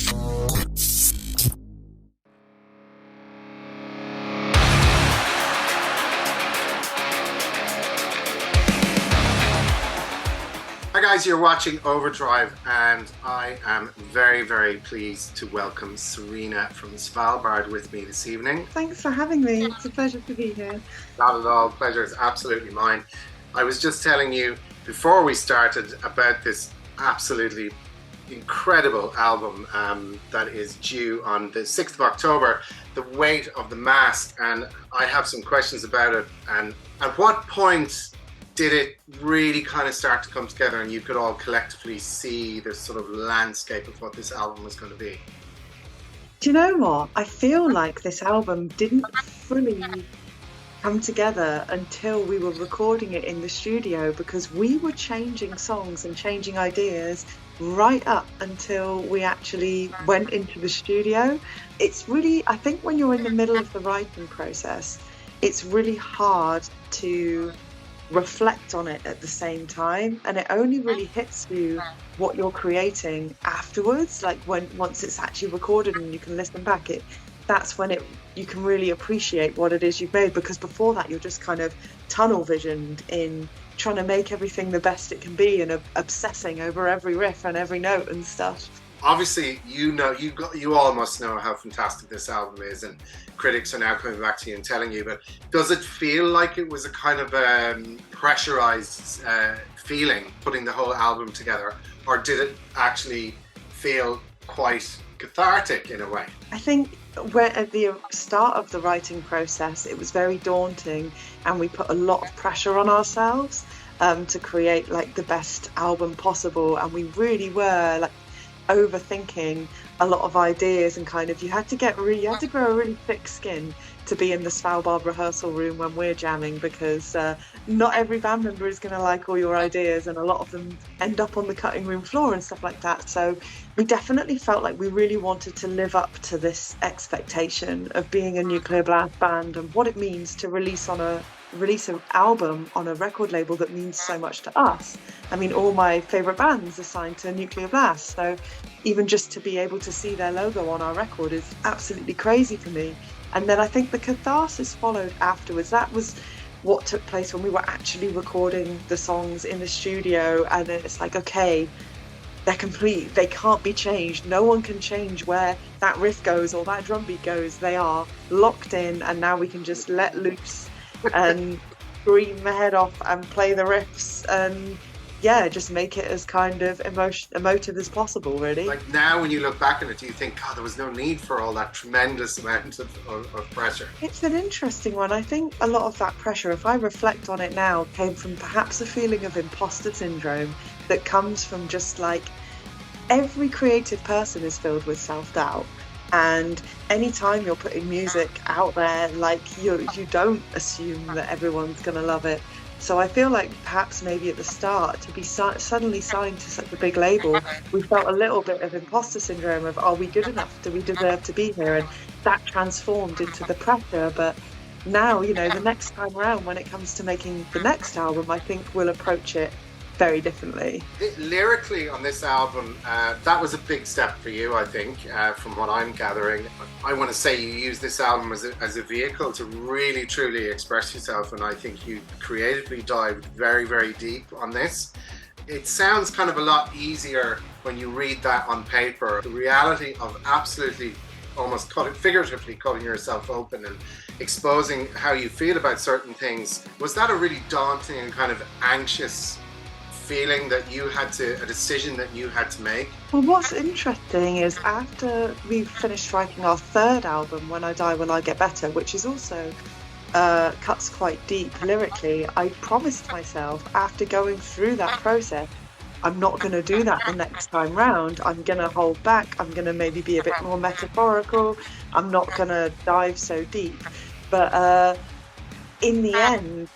Hi guys, you're watching Overdrive and I am very, very pleased to welcome Serena from Svalbard with me this evening. Thanks for having me. It's a pleasure to be here. Not at all. Pleasure is absolutely mine. I was just telling you before we started about this absolutely incredible album that is due on the 6th of October, The Weight of the Mask, and I have some questions about it. And at what point did it really kind of start to come together and you could all collectively see the sort of landscape of what this album was going to be? Do you know what? I feel like this album didn't fully come together until we were recording it in the studio, because we were changing songs and changing ideas right up until we actually went into the studio. It's really, I think when you're in the middle of the writing process, it's really hard to reflect on it at the same time, and it only really hits you what you're creating afterwards, like once it's actually recorded and you can listen back, that's when you can really appreciate what it is you've made, because before that you're just kind of tunnel visioned in trying to make everything the best it can be and obsessing over every riff and every note and stuff. Obviously, you all must know how fantastic this album is, and critics are now coming back to you and telling you, but does it feel like it was a kind of pressurized feeling putting the whole album together, or did it actually feel quite cathartic in a way? I think at the start of the writing process, it was very daunting, and we put a lot of pressure on ourselves to create like the best album possible, and we really were like overthinking a lot of ideas, and kind of you had to grow a really thick skin to be in the Svalbard rehearsal room when we're jamming, because not every band member is going to like all your ideas, and a lot of them end up on the cutting room floor and stuff like that. So we definitely felt like we really wanted to live up to this expectation of being a nuclear blast band and what it means to release an album on a record label that means so much to us. I mean, all my favourite bands are signed to Nuclear Blast, so even just to be able to see their logo on our record is absolutely crazy for me. And then I think the catharsis followed afterwards. That was what took place when we were actually recording the songs in the studio, and then it's like, okay, they're complete, they can't be changed, no one can change where that riff goes or that drum beat goes. They are locked in, and now we can just let loose and scream my head off and play the riffs and just make it as kind of emotive as possible, really. Like now when you look back on it, do you think, God, there was no need for all that tremendous amount of pressure? It's an interesting one. I think a lot of that pressure, if I reflect on it now, came from perhaps a feeling of imposter syndrome that comes from just like every creative person is filled with self-doubt. And anytime you're putting music out there, like you don't assume that everyone's going to love it. So I feel like perhaps maybe at the start, to be suddenly signed to such a big label, we felt a little bit of imposter syndrome of, are we good enough? Do we deserve to be here? And that transformed into the pressure. But now, the next time around, when it comes to making the next album, I think we'll approach it very differently. Lyrically on this album, that was a big step for you, I think, from what I'm gathering. I want to say you use this album as a vehicle to really truly express yourself, and I think you creatively dived very, very deep on this. It sounds kind of a lot easier when you read that on paper. The reality of absolutely almost figuratively cutting yourself open and exposing how you feel about certain things, was that a really daunting and kind of anxious feeling that a decision that you had to make? Well, what's interesting is after we finished writing our third album, When I Die, Will I Get Better, which is also cuts quite deep lyrically, I promised myself after going through that process, I'm not going to do that the next time round. I'm going to hold back. I'm going to maybe be a bit more metaphorical. I'm not going to dive so deep. But in the end,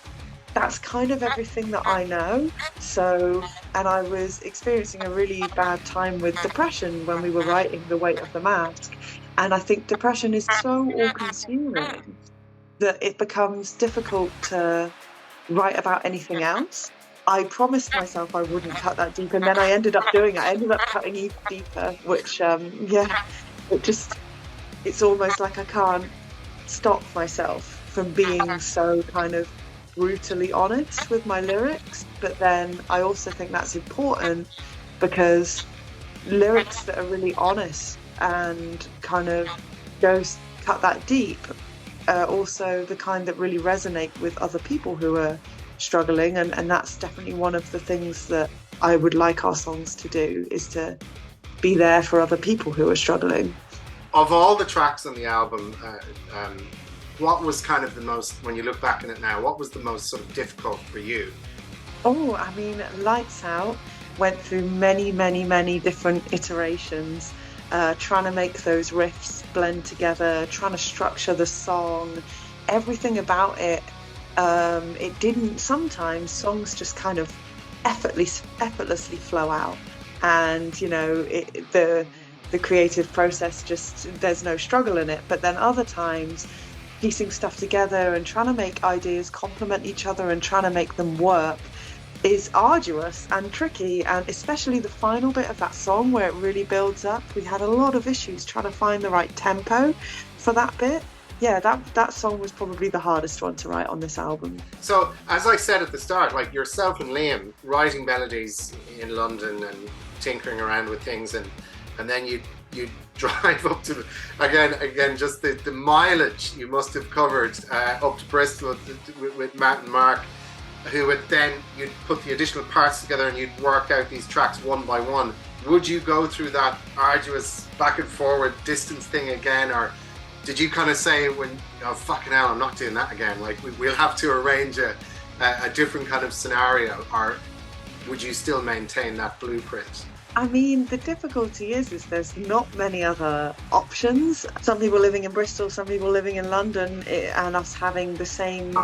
that's kind of everything that I know. So, and I was experiencing a really bad time with depression when we were writing The Weight of the Mask. And I think depression is so all-consuming that it becomes difficult to write about anything else. I promised myself I wouldn't cut that deep, and then I ended up doing it. I ended up cutting even deeper, which, it's almost like I can't stop myself from being so kind of brutally honest with my lyrics. But then I also think that's important, because lyrics that are really honest and kind of cut that deep are also the kind that really resonate with other people who are struggling, and that's definitely one of the things that I would like our songs to do, is to be there for other people who are struggling. Of all the tracks on the album, what was kind of the most, when you look back on it now, what was the most sort of difficult for you? Oh, I mean, Lights Out went through many, many, many different iterations, trying to make those riffs blend together, trying to structure the song, everything about it. It didn't, sometimes songs just kind of effortlessly flow out, and the creative process, just there's no struggle in it. But then other times, piecing stuff together and trying to make ideas complement each other and trying to make them work is arduous and tricky, and especially the final bit of that song where it really builds up. We had a lot of issues trying to find the right tempo for that bit. Yeah, that song was probably the hardest one to write on this album. So, as I said at the start, like yourself and Liam writing melodies in London and tinkering around with things, and then you drive up to, again, just the mileage you must have covered up to Bristol with Matt and Mark, who would then, you'd put the additional parts together and you'd work out these tracks one by one. Would you go through that arduous back and forward distance thing again, or did you kind of say, when, oh fucking hell, I'm not doing that again, like we'll have to arrange a different kind of scenario, or would you still maintain that blueprint? I mean, the difficulty is there's not many other options. Some people living in Bristol, some people living in London, and us having the same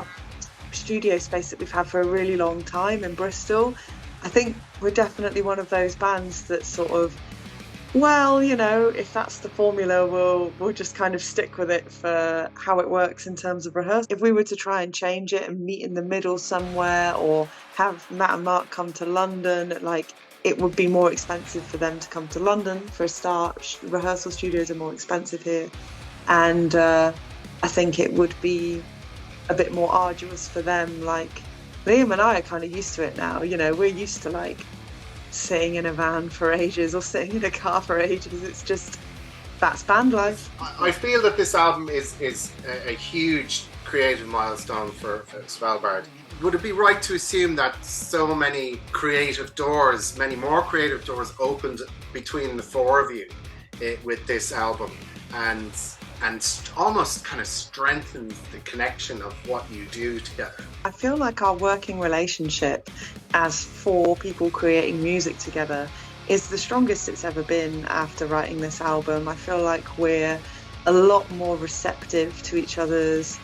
studio space that we've had for a really long time in Bristol. I think we're definitely one of those bands that sort of, well, if that's the formula, we'll just kind of stick with it for how it works in terms of rehearsal. If we were to try and change it and meet in the middle somewhere, or have Matt and Mark come to London, it would be more expensive for them to come to London for a start. Rehearsal studios are more expensive here, and I think it would be a bit more arduous for them. Like, Liam and I are kind of used to it now. We're used to sitting in a van for ages or sitting in a car for ages. It's just, that's band life. I feel that this album is a huge creative milestone for Svalbard. Would it be right to assume that so many more creative doors opened between the four of you with this album, and almost kind of strengthened the connection of what you do together? I feel like our working relationship as four people creating music together is the strongest it's ever been after writing this album. I feel like we're a lot more receptive to each other's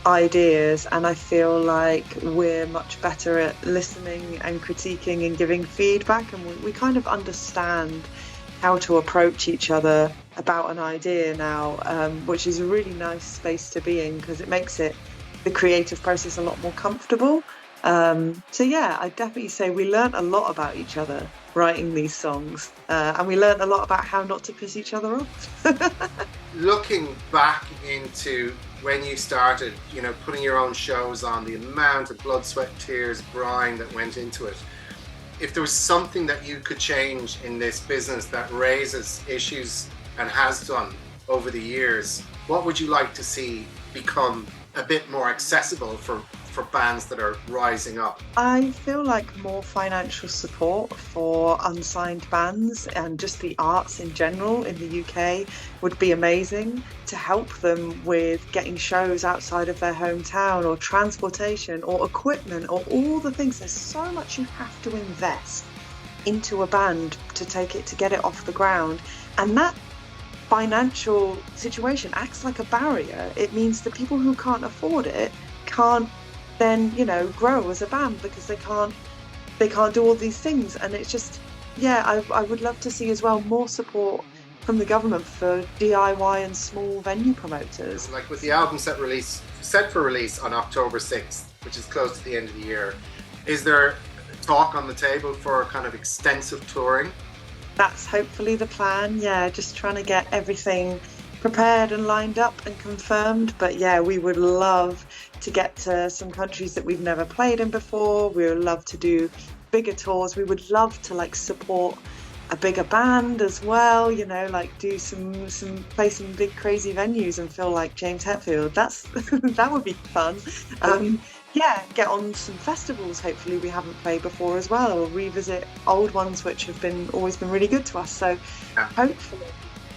ideas, and I feel like we're much better at listening and critiquing and giving feedback, and we kind of understand how to approach each other about an idea now, which is a really nice space to be in, because it makes the creative process a lot more comfortable. So yeah, I'd definitely say we learnt a lot about each other writing these songs, and we learnt a lot about how not to piss each other off. Looking back into when you started, putting your own shows on, the amount of blood, sweat, tears, brine that went into it, if there was something that you could change in this business that raises issues and has done over the years, what would you like to see become a bit more accessible for bands that are rising up? I feel like more financial support for unsigned bands and just the arts in general in the UK would be amazing, to help them with getting shows outside of their hometown, or transportation, or equipment, or all the things. There's so much you have to invest into a band to get it off the ground, and that financial situation acts like a barrier. It means the people who can't afford it can't then grow as a band, because they can't do all these things. And it's just, I would love to see as well more support from the government for DIY and small venue promoters. Like with the album set for release on October 6th, which is close to the end of the year, is there talk on the table for kind of extensive touring? That's hopefully the plan. Yeah, just trying to get everything prepared and lined up and confirmed. But yeah, we would love to get to some countries that we've never played in before. We would love to do bigger tours. We would love to like support a bigger band as well, you know, like do play some big crazy venues and feel like James Hetfield. That's that would be fun. Yeah, get on some festivals hopefully we haven't played before as well, or revisit old ones which have always been really good to us. So hopefully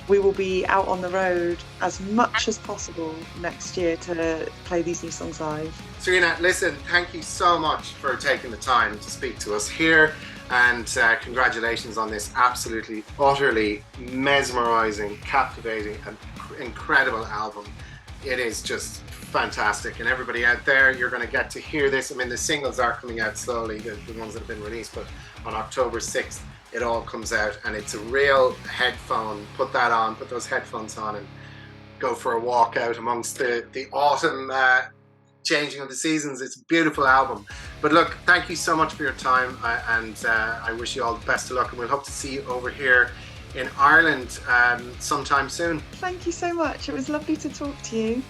we will be out on the road as much as possible next year to play these new songs live. Serena, listen, thank you so much for taking the time to speak to us here, and congratulations on this absolutely, utterly mesmerizing, captivating and incredible album. It is just fantastic, and everybody out there, you're going to get to hear this. I mean, the singles are coming out slowly, the ones that have been released, but on October 6th it all comes out, and it's a real headphone. Put that on, put those headphones on and go for a walk out amongst the autumn changing of the seasons. It's a beautiful album. But look, thank you so much for your time, and I wish you all the best of luck, and we'll hope to see you over here in Ireland sometime soon. Thank you so much. It was lovely to talk to you.